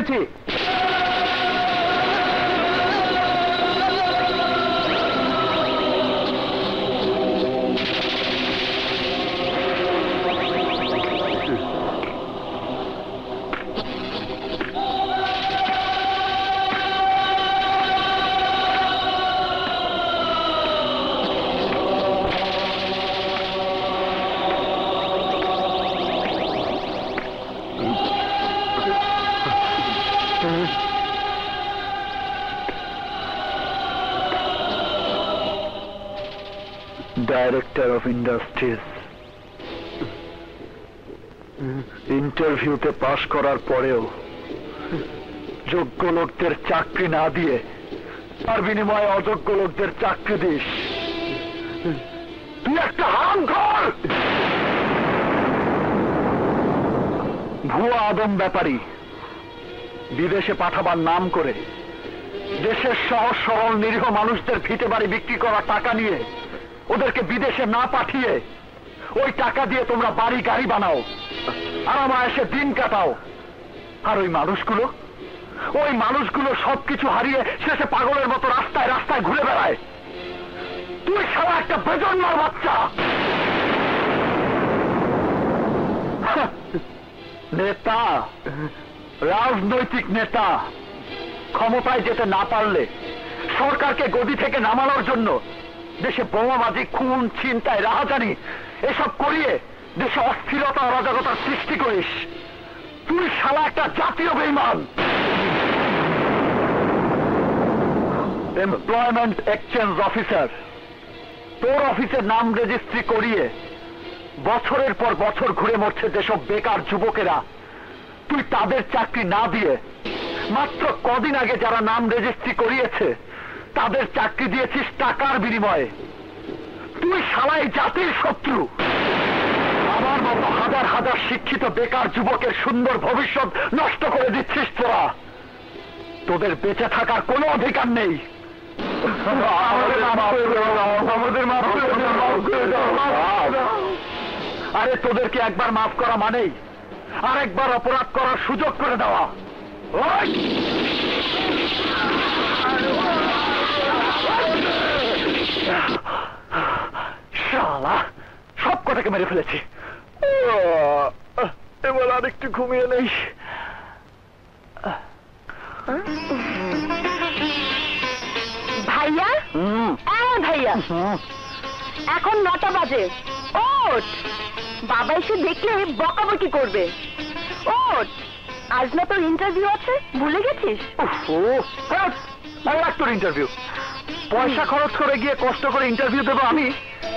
এসেছি। Director of industries, ইন্টারভিউতে পাশ করার পরেও যোগ্য লোকদের চাকরি না দিয়ে তার বিনিময়ে অযোগ্য লোকদের চাকরি দিস। তুই একটা হারামখোর, ভুয়া আদম ব্যাপারী। বিদেশে পাঠাবার নাম করে দেশের সহজ সরল নিরীহ মানুষদের ভিটে বাড়ি বিক্রি করা টাকা নিয়ে ওদেরকে বিদেশে না পাঠিয়ে ওই টাকা দিয়ে তোমরা বাড়ি গাড়ি বানাও, আরামায়েশে দিন কাটাও। আর ওই মানুষগুলো সবকিছু হারিয়ে শেষে পাগলের মতো রাস্তায় রাস্তায় ঘুরে বেড়ায়। তুই সারা একটা বেজন্মার বাচ্চা। নেতা, রাজনৈতিক নেতা, ক্ষমতায় যেতে না পারলে সরকারকে গদি থেকে নামানোর জন্য দেশে বোমাবাজি, খুন, ছিনতাই, রাহাজানি এসব করিয়ে দেশে অস্থিরতা, অরাজকতার সৃষ্টি করিস। তুই শালা একটা জাতীয় বেঈমান। এমপ্লয়মেন্ট এক্সচেঞ্জ অফিসার, তোর অফিসের নাম রেজিস্ট্রি করিয়ে বছরের পর বছর ঘুরে মরছে যেসব বেকার যুবকেরা, তুই তাদের চাকরি না দিয়ে মাত্র কদিন আগে যারা নাম রেজিস্ট্রি করিয়েছে তাদের চাকরি দিয়েছিস টাকার বিনিময়ে। তুই শালাই জাতির শত্রু। আমার মতো হাজার হাজার শিক্ষিত বেকার যুবকের সুন্দর ভবিষ্যৎ নষ্ট করে দিচ্ছিস তোরা। তোদের বেঁচে থাকার কোনো অধিকার নেই। আরে তোদেরকে একবার মাফ করা মানেই আরেকবার অপরাধ করার সুযোগ করে দেওয়া। শালা সব কটাকে মেরে ফেলেছি। এবার আরেকটু ঘুমিয়ে নেই। ভাইয়া, ভাইয়া, এখন 9টা বাজে। ওঠ, বাবা এসে দেখলে বকাবকি করবে। ওঠ, আজ না তোর ইন্টারভিউ আছে, ভুলে গেছিস? তোর ইন্টারভিউ পয়সা খরচ করে গিয়ে কষ্ট করে ইন্টারভিউ দেবো আমি,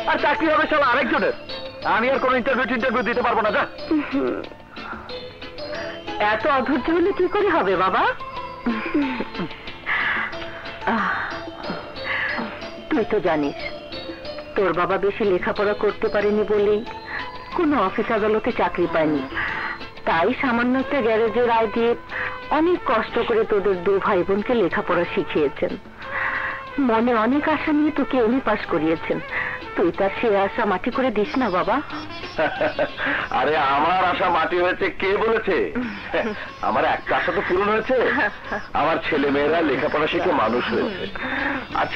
আর চাকরি হবে শালা আরেকজনের। আমি আর কোন ইন্টারভিউ দিতে পারবো না। যা। এত অধৈর্য হলে কি করে হবে বাবা? তুই তো জানিস তোর বাবা বেশি লেখাপড়া করতে পারেনি বলেই কোনো অফিস আদালতে চাকরি পায়নি। তাই সামান্য একটা গ্যারেজের আয় দিয়ে অনেক কষ্ট করে তোদের 2 ভাই বোনকে লেখাপড়া শিখিয়েছেন। মনে অনেক আশা নিয়ে তোকে এমএ পাস করিয়েছেন। তুই তার সে আশা মাটি করে দিস না বাবা। আরে আমার আশা মাটি হয়েছে কে বলেছে? আমার একটা আশা তো পূরণ হয়েছে। আমার ছেলে মেয়েরা লেখাপড়া শিখে মানুষ হয়েছে। আর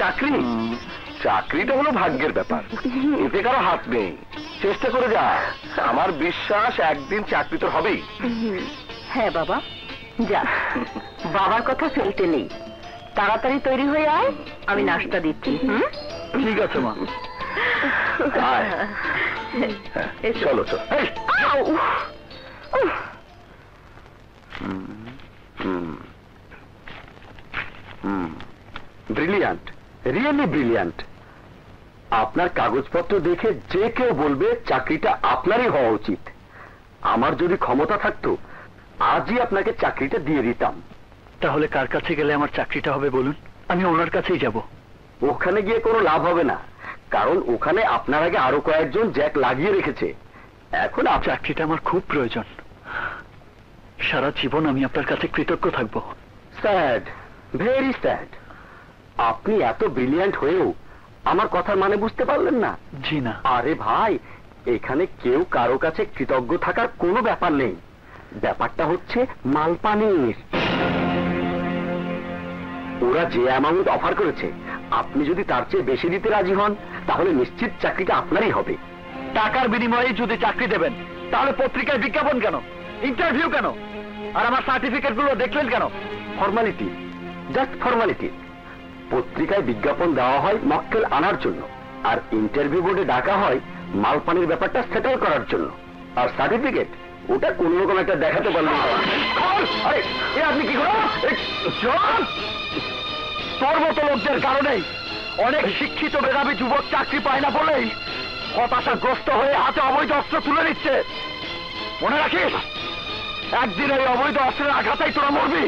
চাকরিটা হলো ভাগ্যের ব্যাপার, এতে কারো হাত নেই। চেষ্টা করে যা, আমার বিশ্বাস একদিন চাকরি তো হবেই। হ্যাঁ বাবা, যা, বাবার কথা ফেলতে নেই। তাড়াতাড়ি তৈরি হয়ে আয়, আমি নাস্তা দিচ্ছি। ঠিক আছে মা। চলো চলো। Brilliant, really brilliant. আপনার কাগজপত্র দেখে যে কেউ বলবে চাকরিটা আপনারই হওয়া উচিত। আমার যদি ক্ষমতা থাকতো আজই আপনাকে চাকরিটা দিয়ে দিতাম। তাহলে কার কাছে গেলে আমার চাকরিটা হবে বলুন? আমি ওনার কাছেই যাব। ওখানে গিয়ে কোনো লাভ হবে না, কারণ ওখানে আপনার আগে আরো কয়েকজন জ্যাক লাগিয়ে রেখেছে। এখন চাকরিটা আমার খুব প্রয়োজন। সারা জীবন আমি আপনার কাছে কৃতজ্ঞ থাকব। Sad, very sad. আপনি এত ব্রিলিয়ান্ট হয়েও আমার কথার মানে বুঝতে পারলেন না? জি না। আরে ভাই, এখানে কেউ কারো কাছে কৃতজ্ঞ থাকার কোনো ব্যাপার নেই। ব্যাপারটা হচ্ছে মালপানির। ওরা যে অ্যামাউন্ট অফার করেছে, আপনি যদি তার চেয়ে বেশি দিতে রাজি হন তাহলে নিশ্চিত চাকরিটা আপনারই হবে। টাকার বিনিময়ে যদি চাকরি দেবেন তাহলে পত্রিকায় বিজ্ঞাপন কেন, ইন্টারভিউ কেন, আর আমার সার্টিফিকেট গুলো দেখলেন কেন? Formality, just formality. পত্রিকায় বিজ্ঞাপন দেওয়া হয় মক্কেল আনার জন্য, আর ইন্টারভিউ বোর্ডে ডাকা হয় মালপানির ব্যাপারটা সেটেল করার জন্য। আর সার্টিফিকেট ওটা কোন রকম একটা দেখাতে পারলেন। আপনি কি করেন? তোর মতো লোকদের কারণেই অনেক শিক্ষিত মেধাবী যুবক চাকরি পায় না বলেই হতাশাগ্রস্ত হয়ে হাতে অবৈধ অস্ত্র তুলে নিচ্ছে। মনে রাখিস, একদিন এই অবৈধ অস্ত্রের আঘাতেই তোরা মরবি।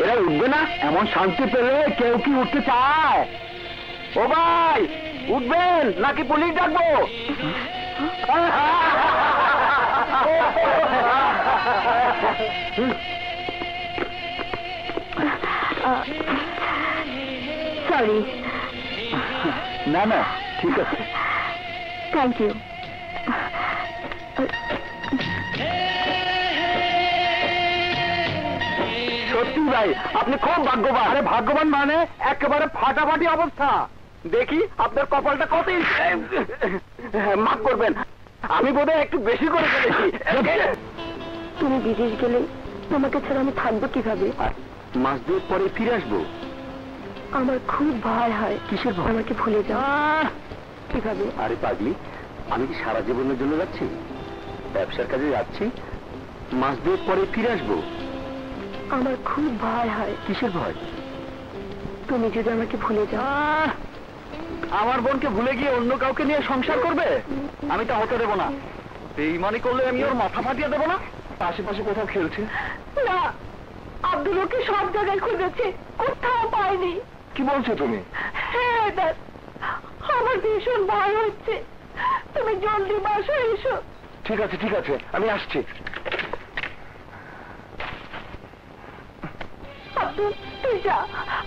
এরা উঠবে না? এমন শান্তি পেলে কেউ কি উঠতে চায়? ও ভাই, উঠবেন নাকি পুলিশ ডাকবো? সরি। না না, ঠিক আছে। Thank you. সত্যি ভাই, আপনি খুব ভাগ্যবান। আরে ভাগ্যবান মানে একেবারে ফাটাফাটি অবস্থা। দেখি আপনার কপালটা কত। মাফ করবেন, আমি বোধহয় একটু বেশি করে ফেলেছি। তুমি বিদেশ গেলে তোমাকে ছাড়া আমি থাকবো কিভাবে? মাস দুয়েক পরে ফিরে আসবো। আমার খুব ভয় হয়। কিসের ভয়? আমাকে ভুলে যাও। কিভাবে? আরে পাগলি, আমি কি সারা জীবনের জন্য যাচ্ছি? ব্যবসার কাজে যাচ্ছি, মাস দুয়েক পরে ফিরে আসবো। আমার খুব ভয় হয়। কিসের ভয়? তুমি যদি আমাকে ভুলে যাও। আমার বোনকে ভুলে গিয়ে অন্য কাউকে নিয়ে সংসার করবে? আমি তা হতে দেবো না। বেইমানি করলে আমি ওর মাথা ফাটিয়ে দেবো না। আশেপাশে কোথাও খেলছে? না, আব্দুল ওকে সব জায়গায় খুঁজেছে, কোথাও পাইনি। কি বলছো তুমি? হ্যাঁ দাদ, আমার ভীষণ ভয় হচ্ছে। তুমি জলদি বাসায় এসো। ঠিক আছে ঠিক আছে, আমি আসছি। আব্দুল, তুই যা,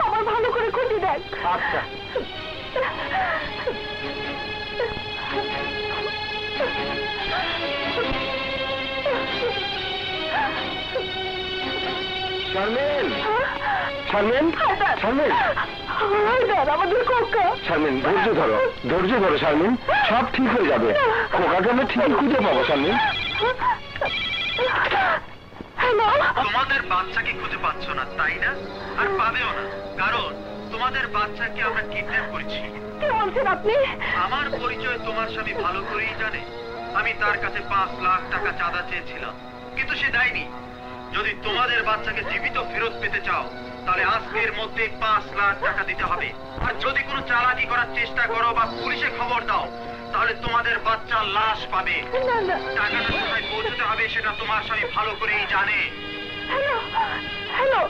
আমার ভালো করে খুঁজে দেখ। আচ্ছা। শারমিন, শারমিন, শারমিন, আমাদের খোকা। শারমিন, ধৈর্য ধরো, ধৈর্য ধরো শারমিন, সব ঠিক হয়ে যাবে। খোকাকে আমরা ঠিকই খুঁজে পাবো শারমিন। হ্যালো, তোমাদের বাচ্চাকে খুঁজে পাচ্ছ না তাই না? আর পাবেও না, কারণ তোমাদের বাচ্চাকে আমরা কিডন্যাপ করেছি। কি বলছেন আপনি? আমার পরিচয় তোমার স্বামী ভালো করেই জানে। আমি তার কাছে 5 লাখ টাকা চাঁদা চেয়েছিলাম, কিন্তু সে দেয়নি। যদি তোমাদের বাচ্চাকে জীবিত ফেরত পেতে চাও তাহলে আজকের মধ্যে 5 লাখ টাকা দিতে হবে। আর যদি কোনো চালাকি করার চেষ্টা করো বা পুলিশে খবর দাও তাহলে তোমাদের বাচ্চা লাশ পাবে। টাকাটা কোথায় পৌঁছতে হবে সেটা তোমার স্বামী ভালো করেই জানে। হ্যালো, হ্যালো,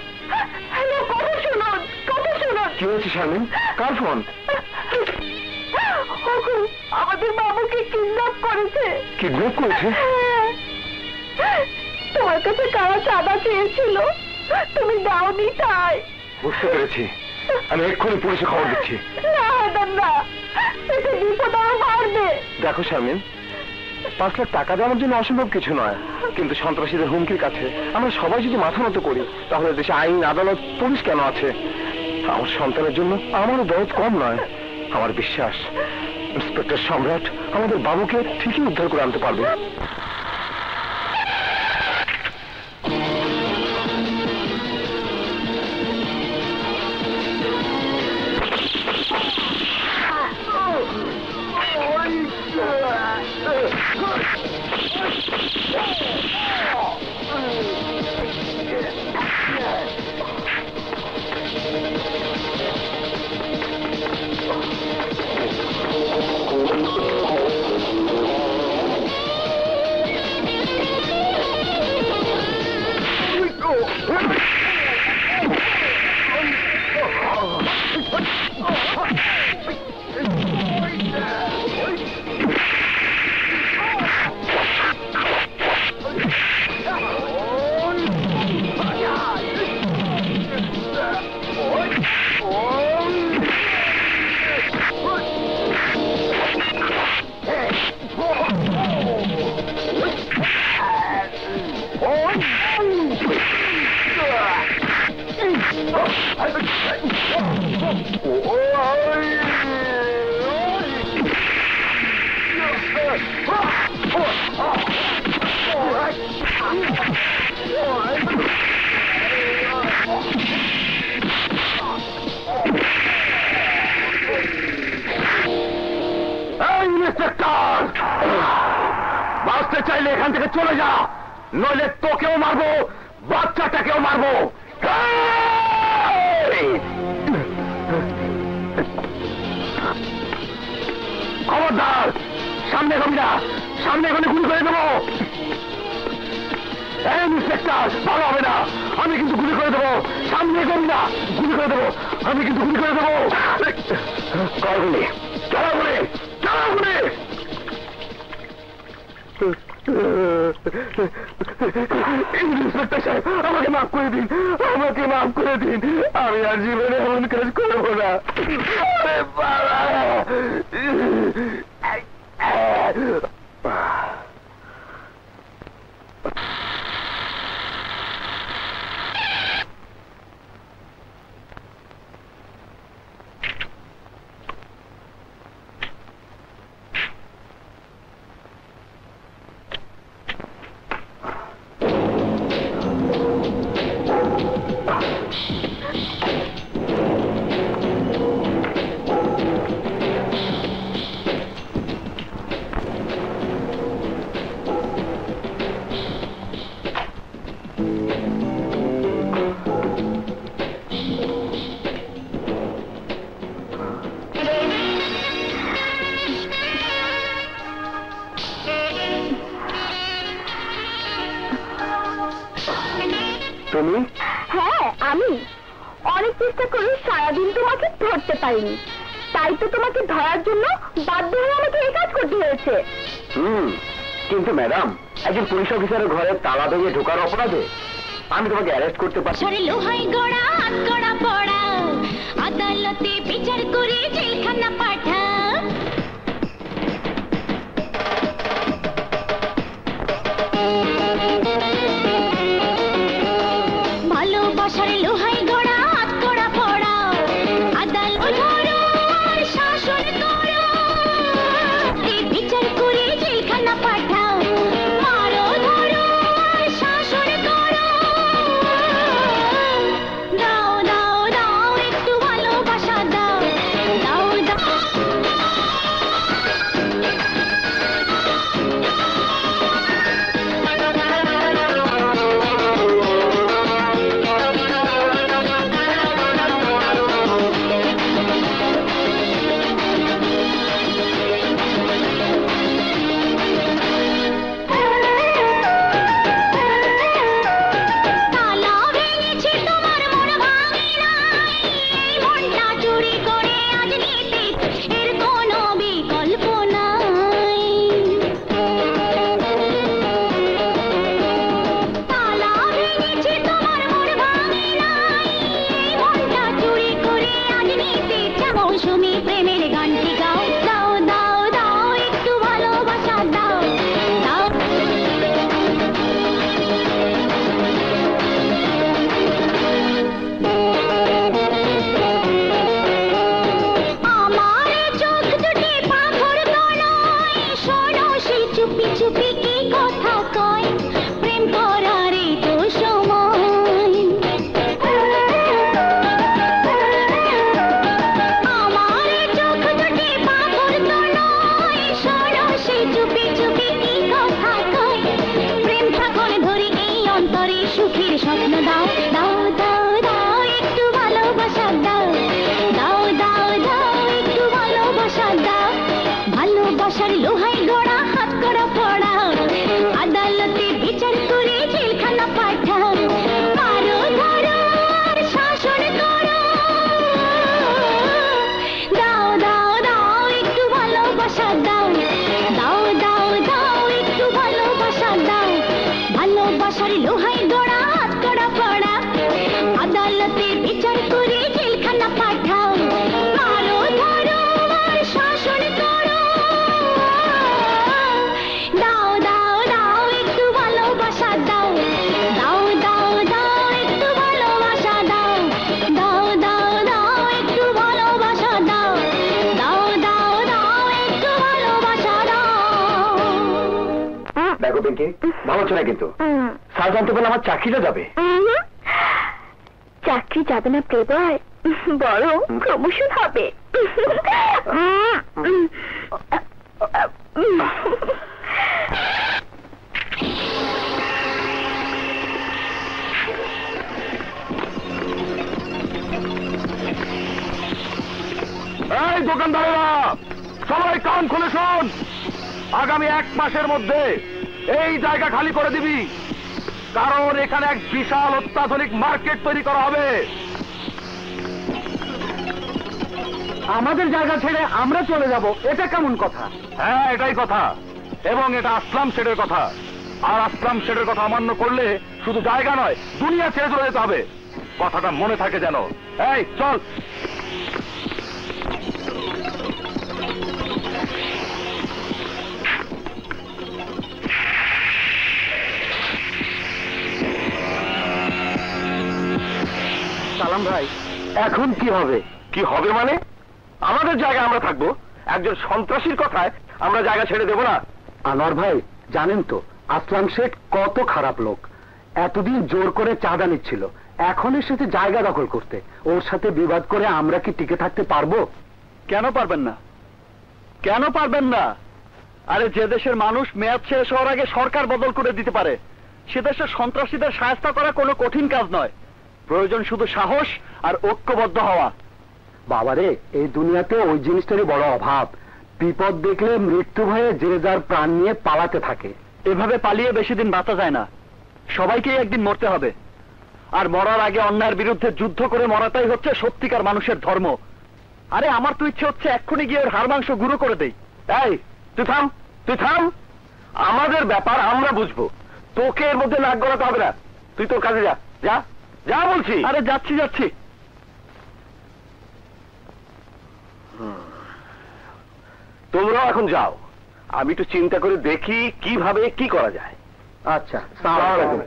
হ্যালো, কথা শুনুন, কথা শুনুন। কি হয়েছে শারমিন? কার ফোন? আমাদের বাবুকে কিডন্যাপ করেছে। কিডন্যাপ করেছে? তোমার কাছে কারা চাঁদা চেয়েছিল, তুমি দাওনি তাই। বুঝতে পেরেছি, আমি এক্ষুনি পুলিশে খবর দিচ্ছি। না না, এতে বিপদ আরো বাড়বে। দেখো শারমিন, 5 লাখ টাকা দেওয়ার জন্য অসম্ভব কিছু নয়, কিন্তু সন্ত্রাসীদের হুমকির কাছে আমরা সবাই যদি মাথা নত করি তাহলে দেশে আইন, আদালত, পুলিশ কেন আছে? আমার সন্তানের জন্য আমারও দরদ কম নয়। আমার বিশ্বাস ইন্সপেক্টর সম্রাট আমাদের বাবুকে ঠিকই উদ্ধার করে আনতে পারবে। বাঁচতে চাইলে এখান থেকে চলে যা, নইলে তোকেও মারবো, বাচ্চাটাকেও মারবো। খবরদার, সামনে এগোবি না, সামনে এখানে গুলি করে দেবো। ইন্সপেক্টর, ভালো হবে না, আমি কিন্তু গুলি করে দেবো। সামনে এগোবি না, গুলি করে দেবো, আমি কিন্তু গুলি করে দেবো। গুলি চালা, গুলি চালা, গুলি। ইন্সপেক্টর সাহেব, আমাকে মাফ করে দিন, আমাকে মাফ করে দিন, আমি আর জীবনে এমন কাজ করবো না। তুমি? হ্যাঁ, আমি অনেক চেষ্টা করি, সারাদিন তোমাকে ধরতে পারিনি, তাই তো তোমাকে ধরার জন্য বাধ্য হয়ে আমাকে এই কাজ করতে হয়েছে। কিন্তু ম্যাডাম, একজন পুলিশ অফিসারের ঘরে তালা ভেঙে ঢোকার অপরাধে আমি তোমাকে অ্যারেস্ট করতে পারছি। লোহাই গড়া হাত গড়া পড়া, আদালতে বিচার করে জেলখানা পাঠা। ভালোবাসার লোহাই গড়া হাত গড়া পড়া, আদালত ধরো আর শাসন করো, বিচার করে জেলখানা পাঠা। মারো ধরো আর শাসন করো, দাও দাও দাও একটু ভালোবাসা দাও, দাও দাও। তালা ভেঙেছে তোমার মন ভাঙে নাই, এই মনটা চুরি করে আজ নিতে এর কোনো বিকল্প নাই। তালা ভেঙেছে তোমার মন ভাঙে নাই, এই মনটা চুরি করে আজ নিতে মৌসুমী প্রেমের গানটি গাও, দাও দাও দাও একটু ভালোবাসা দাও, দাও। আমার চোখ দুটি পাথর তলায়, শোনো সে চুপি চুপি কি কথা কয়, প্রেম করার এই তো সময়। আমার চোখ দুটি পাথর তলায়, শোনো সে চুপি চুপি কি কথা কয়, প্রেম থাকলে ধরি এই অন্তরে সুখের স্বপ্ন দাও, দাও দাও দাও একটু ভালোবাসা দাও, দাও দাও দাও একটু ভালোবাসা দাও। ভালোবাসার লোহাই গড়া হাত গড়া পড়া, আদালতে বিচার করে জেলখানা পাঠা। মারো ধরো আর শাসন করো, দাও দাও দাও একটু ভালোবাসা দাও, দাও দাও দাও একটু ভালোবাসা দাও। ভালোবাসার লোহাই গড়া হাত গড়া পড়া, আদালতে বিচার করে জেলখানা পাঠাও। মারো ধরো আর শাসন করো, দাও দাও দাও একটু ভালোবাসা দাও, দাও দাও দাও একটু ভালোবাসা দাও, দাও দাও দাও একটু ভালোবাসা দাও, দাও দাও দাও একটু ভালোবাসা দাও। দেখো পিঙ্কি, ভালো হচ্ছে না কিন্তু। স্যার জানতে পারলে আমার চাকরিটা যাবে। চাকরি যাবে না প্লেবয়, বরং প্রমোশন হবে। দোকানদারেরা সবাই কান খুলে শোন, আগামী 1 মাসের মধ্যে এই জায়গা খালি করে দিবি, কারণ এখানে এক বিশাল অত্যাধুনিক মার্কেট তৈরি করা হবে। আমাদের জায়গা ছেড়ে আমরা চলে যাব, এটা কেমন কথা? হ্যাঁ, এটাই কথা, এবং এটা আসলাম শেঠের কথা। আর আসলাম শেঠের কথা অমান্য করলে শুধু জায়গা নয়, দুনিয়া ছেড়ে চলে যেতে হবে। কথাটা মনে থাকে যেন। এই চল। সালাম ভাই, এখন কি হবে? কি হবে মানে? আমাদের জায়গায় আমরা থাকবো, একজন সন্ত্রাসীর কথায় আমরা জায়গা ছেড়ে দেব না। আনোয়ার ভাই, জানেন তো আসলাম শেঠ কত খারাপ লোক। এতদিন জোর করে চাঁদা নিচ্ছিল, এখন এসেছে জায়গা দখল করতে। ওর সাথে বিবাদ করে আমরা কি টিকে থাকতে পারবো? কেন পারবেন না? কেন পারবেন না? আরে যে দেশের মানুষ মেয়াদ শেষ হওয়ার আগে সরকার বদল করে দিতে পারে, সে দেশের সন্ত্রাসীদের সাহায্য করা কোনো কঠিন কাজ নয়। প্রয়োজন শুধু সাহস আর ঐক্যবদ্ধ হওয়া। বাবারে, এই দুনিয়াতে ওই জিনিসটারই বড় অভাব। বিপদ দেখলে মৃত্যু ভয়ে যে যার প্রাণ নিয়ে পালাতে থাকে। এভাবে পালিয়ে বেশি দিন বাঁচা যায় না, সবাইকেই একদিন মরতে হবে। আর মরার আগে অন্যায়ের বিরুদ্ধে যুদ্ধ করে মরাটাই হচ্ছে সত্যিকার মানুষের ধর্ম। আরে আমার তো ইচ্ছে হচ্ছে এক্ষুনি গিয়ে ওর হাড় মাংস গুঁড়ো করে দেই। এই তুই থাম, তুই থাম। আমাদের ব্যাপার আমরা বুঝবো, তোকে এর মধ্যে নাক গলাতে হবে না। তুই তোর কাজে যা, যা যা বলছি। আরে যাচ্ছি যাচ্ছি। তোমরাও এখন যাও, আমি একটু চিন্তা করে দেখি কিভাবে কি করা যায়। আচ্ছা, আসসালামু আলাইকুম।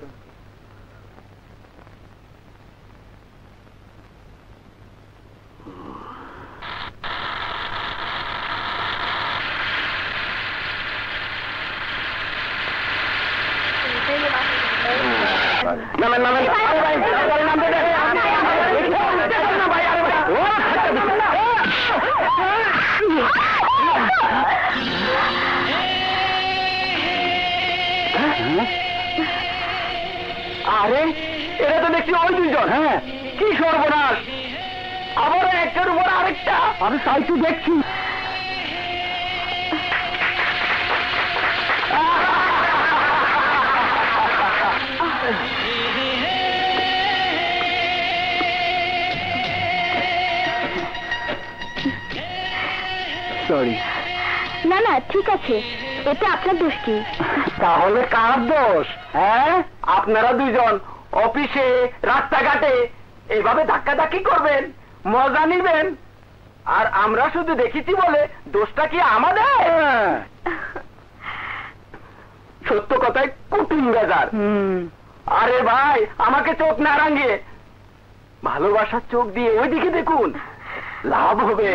নামেন নামেন। আরে এরা তো দেখছি ওই দুইজন। হ্যাঁ, কি সর্বনাশ! আবার একটার উপর আরেকটা। আমি তাই তো দেখছি। সরি। না না, ঠিক আছে, এতে আপনার দোষ কি? তাহলে কার দোষ? হ্যাঁ, আপনারা দুইজন অফিসে রাস্তাঘাটে এভাবে ধাক্কাধাক্কি করবেন, মজা নিবেন, আর আমরা শুধু দেখেছি বলে দোষটা কি আমাদের? সত্য কথায় কুটুম বেজার। আরে ভাই, আমাকে চোখ না রাঙিয়ে ভালোবাসার চোখ দিয়ে ওইদিকে দেখুন, লাভ হবে।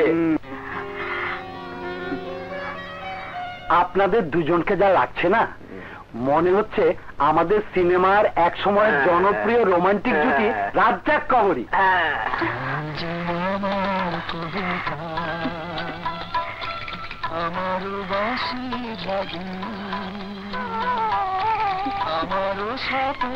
আপনাদের দুজনকে যা লাগছে না, মনে হচ্ছে আমাদের সিনেমার এক সময়ের জনপ্রিয় রোমান্টিক জুটি রাজ্জাক কবরী। আমারও বাসি লাগে, আমারও স্বপ্ন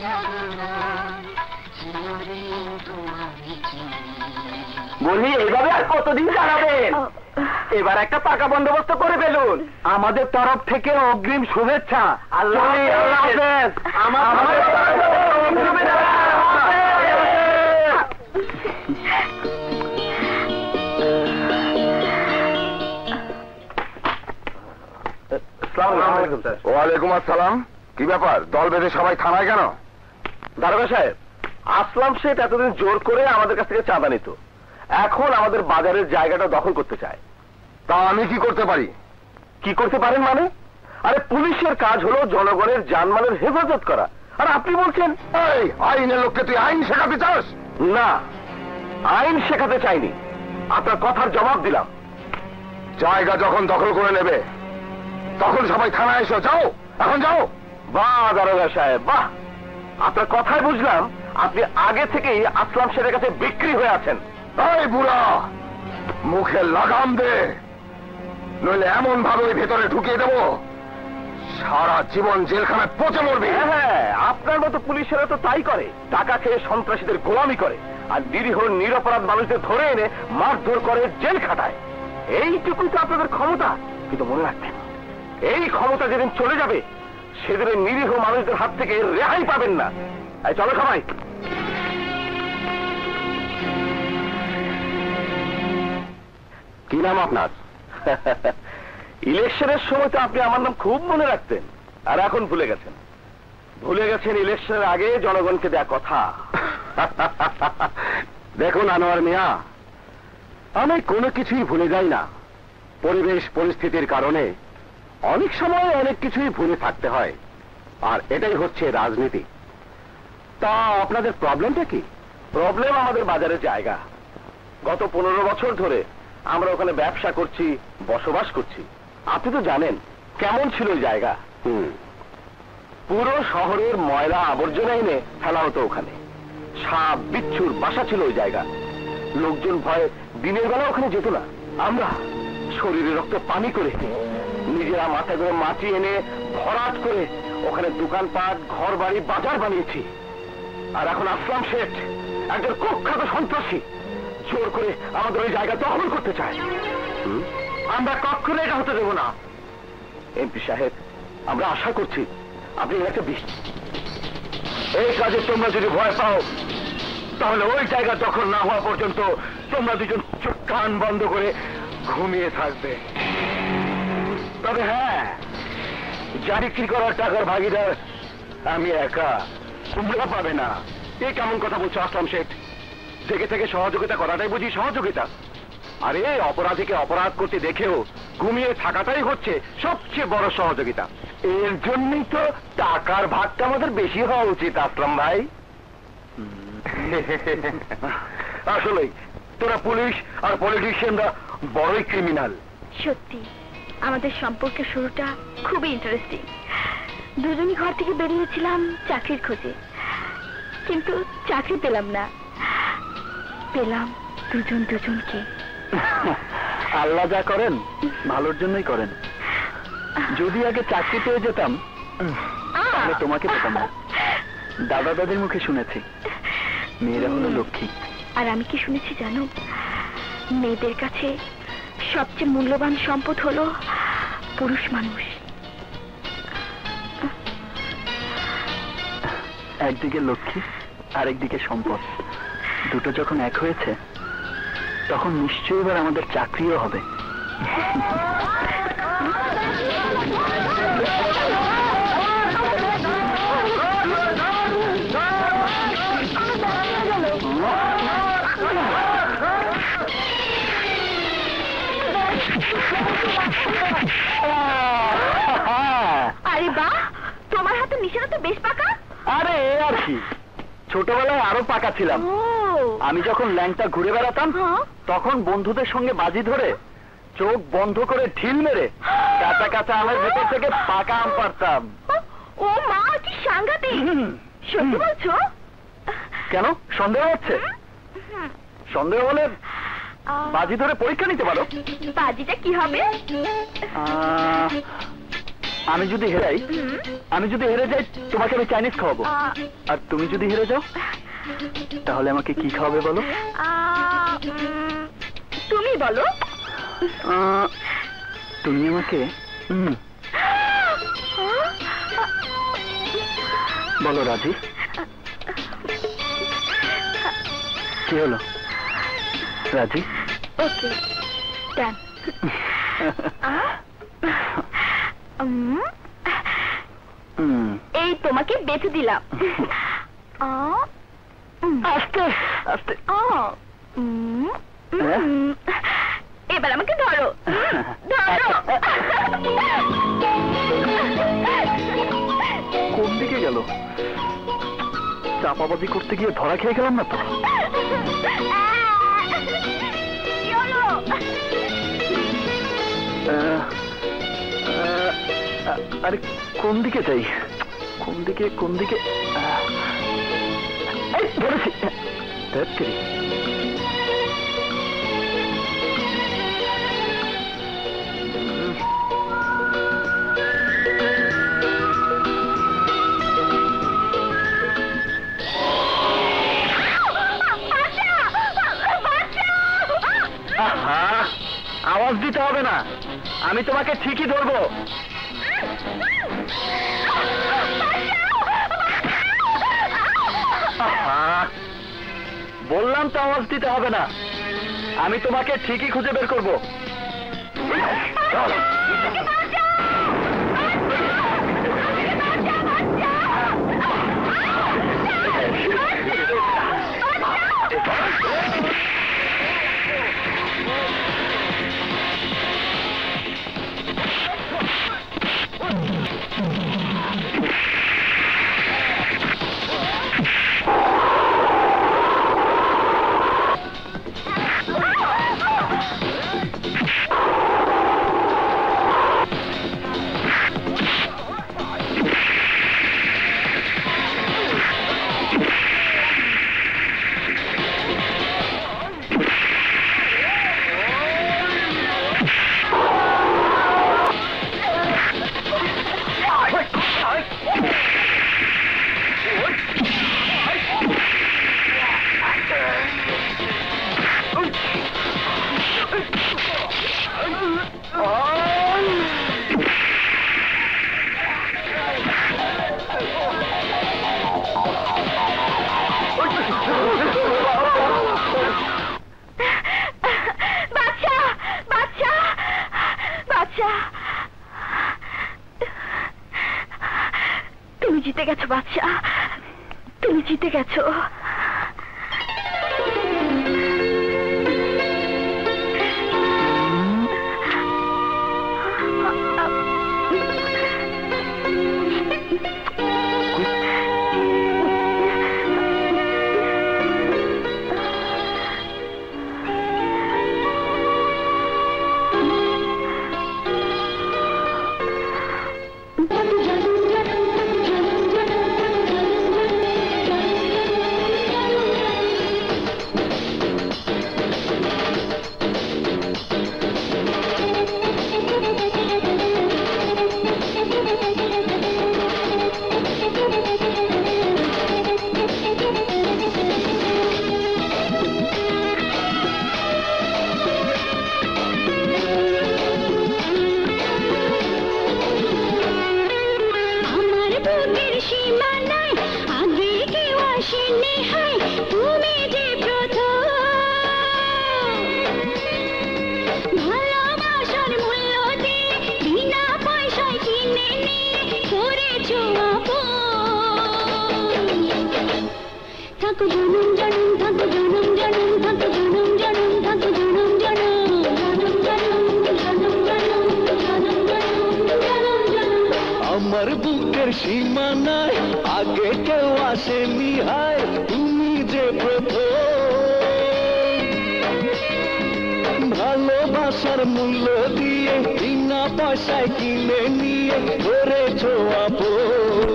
জাগরণ, চিরদিন তোমাকে চিনি। বলি, এইভাবে আর কতদিন চালাবেন? এবার একটা পাকা বন্দোবস্ত করে ফেলুন। আমাদের তরফ থেকে অগ্রিম শুভেচ্ছা। আল্লাহ হাফেজ। ওয়ালাইকুম আসসালাম। কি ব্যাপার, দল বেঁধে সবাই থানায় কেন? দারোগা সাহেব, আসলাম শেঠ এতদিন জোর করে আমাদের কাছ থেকে চাঁদা নিত, এখন আমাদের বাজারের জায়গাটা দখল করতে চায়। তা আমি কি করতে পারি? কি করতে পারেন মানে? আরে পুলিশের কাজ হলো জনগণের জানমালের হেফাজত করা, আর আপনি বলছেন এই আইনের লোককে তুই আইন শেখাতে চাস? না, আইন শেখাতে চাইনি, আপনার কথার জবাব দিলাম। জায়গা যখন দখল করে নেবে তখন সবাই থানায় এসো, যাও, এখন যাও। বাহ দারোগা সাহেব, বাহ, আপনার কথায় বুঝলাম আপনি আগে থেকেই আসলাম শেখের কাছে বিক্রি হয়ে আছেন। এই বুড়া, মুখে লাগাম দে, নইলে এমন ভাবে ভেতরে ঢুকিয়ে দেবো সারা জীবন জেলখানায় পচে মরবি। হ্যাঁ, আপনার মতো পুলিশেরা তো তাই করে, টাকা খেয়ে সন্ত্রাসীদের গোলামি করে, আর নিরীহ নিরপরাধ মানুষদের ধরে এনে মারধর করে, জেল খাটায়। এইটুকুই তো আপনাদের ক্ষমতা। কিন্তু মনে রাখবেন, এই ক্ষমতা যেদিন চলে যাবে সেদিন নিরীহ মানুষদের হাত থেকে রেহাই পাবেন না। এই চলো সবাই। কি নাম আপনার? ইলেকশনের সময় তো আপনি আমার নাম খুব মনে রাখতেন, আর এখন ভুলে গেছেন। ভুলে গেছেন ইলেকশনের আগে জনগণকে দেয়া কথা। দেখুন আনোয়ার মিয়া, আমি কোনো কিছুই ভুলে যাই না। পরিবেশ পরিস্থিতির কারণে অনেক সময় অনেক কিছুই ভুলে থাকতে হয়, আর এটাই হচ্ছে রাজনীতি। তা আপনাদের প্রবলেমটা কি? প্রবলেম আমাদের বাজারের জায়গা। গত 15 বছর ধরে আমরা ওখানে ব্যবসা করছি, বসবাস করছি। আপনি তো জানেন কেমন ছিল ওই জায়গা। পুরো শহরের ময়লা আবর্জনা এনে ফেলা হতো ওখানে। সাপ বিচ্ছুর বাসা ছিল ওই জায়গা। লোকজন ভয়ে দিনের বেলা ওখানে যেত না। আমরা শরীরে রক্ত পানি করে নিজেরা মাথা করে মাটি এনে ভরাট করে ওখানে দোকানপাট, ঘর বাড়ি, বাজার বানিয়েছি। আর এখন আসলাম শেঠ একজন কুখ্যাত সন্ত্রাসী জোর করে আমাদের ওই জায়গা দখল করতে চায়। আমরা কখনো এটা হতে দেব না। এমপি সাহেব, আমরা আশা করছি আপনি একটা এই কাজে তোমরা যদি ভয় পাও তাহলে ওই জায়গা দখল না হওয়া পর্যন্ত তোমরা দুজন চোখ কান বন্ধ করে ঘুমিয়ে থাকবে। তবে হ্যাঁ, যা বিক্রি করার টাকার ভাগিদার আমি একা, তোমরা পাবে না। এই কেমন কথা বলছো আসলাম শেঠ? থেকে থেকে সহযোগিতা করাটাই বুঝি সহযোগিতা? আরে অপরাধীকে অপরাধ করতে দেখেও ঘুমিয়ে থাকাটাই হচ্ছে সবচেয়ে বড় সহযোগিতা। এর জন্যই তো টাকার ভাগটা আমাদের বেশি হওয়া উচিত আসলাম ভাই। আসলেই তোরা পুলিশ আর পলিটিশিয়ানরা বড়ই ক্রিমিনাল। সত্যি আমাদের সম্পর্কের শুরুটা খুবই ইন্টারেস্টিং। দুজনই ঘর থেকে বেরিয়েছিলাম চাকরির খোঁজে, কিন্তু চাকরি পেলাম না। পেলাম দুজন দুজনকে। আল্লাহ যা করেন ভালোর জন্যই করেন। যদি আগে চাকরি পেয়ে যেতাম তাহলে তোমাকে পেতাম না। দাদা দাদির মুখে শুনেছি মেয়েরা হলো লক্ষ্মী। আর আমি কি শুনেছি জানো? মেয়েদের কাছে সবচেয়ে মূল্যবান সম্পদ হলো পুরুষ মানুষ। একদিকে লক্ষ্মী আর একদিকে সম্পদ, দুটো যখন এক হয়েছে তখন নিশ্চয়ই এবার আমাদের চাকরিও হবে। আরে বাহ, তোমার হাতে নিশানা তো বেশ পাকা। আরে আর কি, ছোটবেলায় আরো পাকা ছিলাম। আমি যখন ল্যাংটা ঘুরে বেড়াতাম তখন বন্ধুদের সঙ্গে বাজি ধরে চোখ বন্ধ করে ঢিল মেরে কাঁচা কাঁচা আমের ভেতর থেকে পাকা আম পারতাম। ও মা, কি সাংঘাতিক! সত্যি বলছো? কেন সন্দেহ হচ্ছে? সন্দেহ হলে বাজি ধরে পরীক্ষা নিতে পারো। বাজিটা কি হবে? আমি যদি হেরে যাই তোমাকে আমি চাইনিজ খাওয়াবো, আর তুমি যদি হেরে যাও তাহলে আমাকে কি খাওয়াবে বলো? তুমি বলো। তুমি আমাকে বলো রাজি? কি হলো রাজি? ওকে, ডান। এই তোমাকে বেঁচে দিলাম। আস্তে আস্তে। এবার আমাকে ধরো, ধরো। কোন দিকে গেল? চাপাবাজি করতে গিয়ে ধরা খেয়ে গেলাম না তো? কি হলো? আরে কোন দিকে যাই? কোন দিকে? ধরেছি। ধ্যাৎতেরি। আওয়াজ দিতে হবে না, আমি তোমাকে ঠিকই ধরবো। বললাম তো আওয়াজ দিতে হবে না, আমি তোমাকে ঠিকই খুঁজে বের করবো। তুমি জিতে গেছো বাচ্চা, তুমি জিতে গেছো। আমার বুকের সীমানায় আগে কেউ আসেনি, হায় তুমি যে প্রথম। ভালোবাসার মূল্য দিয়ে বিনা পয়সায় কিনে নিয়ে ধরেছো আপন।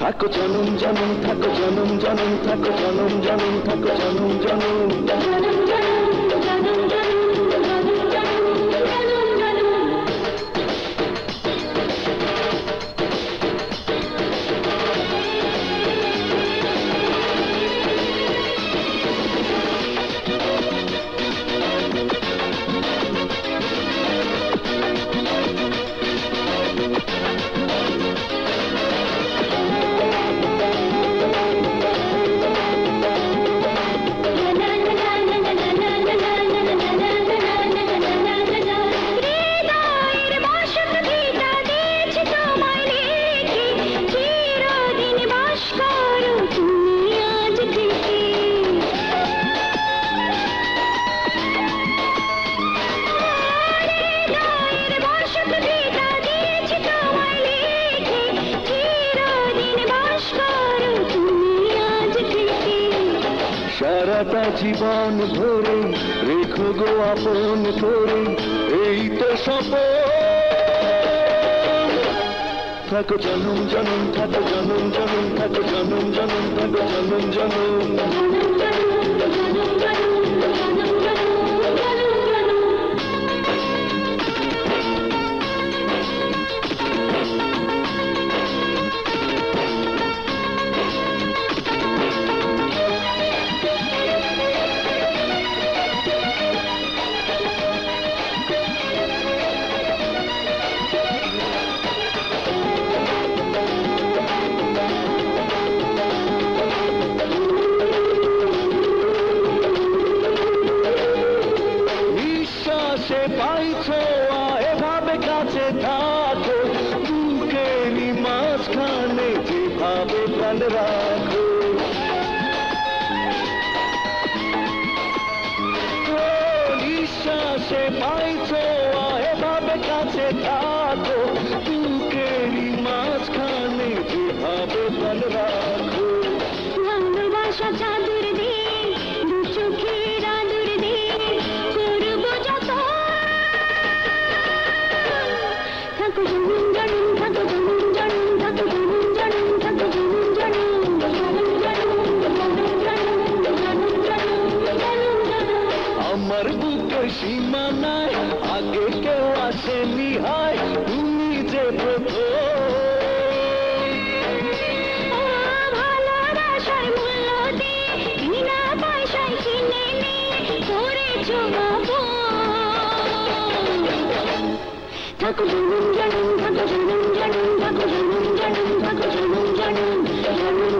থাকো জনম জনম, থাকো জনম জনম, থাকো জনম জনম, থাকো জনম জনম। সারাটা জীবন ধরে রেখো গো আপন করে, এই তো স্বপ্ন। থাকো জনম জনম থাকো জনম জনম থাকো জনম জনম থাকো জনম জনম নিঃশ্বাসে পাইছো এভাবে কাছে থাকো বুকেরই মাঝখানে যেভাবে প্রাণ রাখো নিঃশ্বাসে পাইছো এভাবে কাছে থাকো বুকেরই মাঝখানে যেভাবে প্রাণ রাখো ভালোবাসা চাদর দিয়ে দু চোখের আদর দিয়ে করবো যত থাকো জনম জনম থাকো জনম জনম থাকো জনম জনম থাকো জনম জনম আমার বুকের সীমানায় আগে কেউ আসেনি হায় তুমি যে প্রথম ভালোবাসার মূল্য দিয়ে বিনা পয়সায় কিনে নিয়ে করেছো থাকো জনম জনম থাকো জনম জনম থাকো জনম জনম থাকো জনম জনম জনম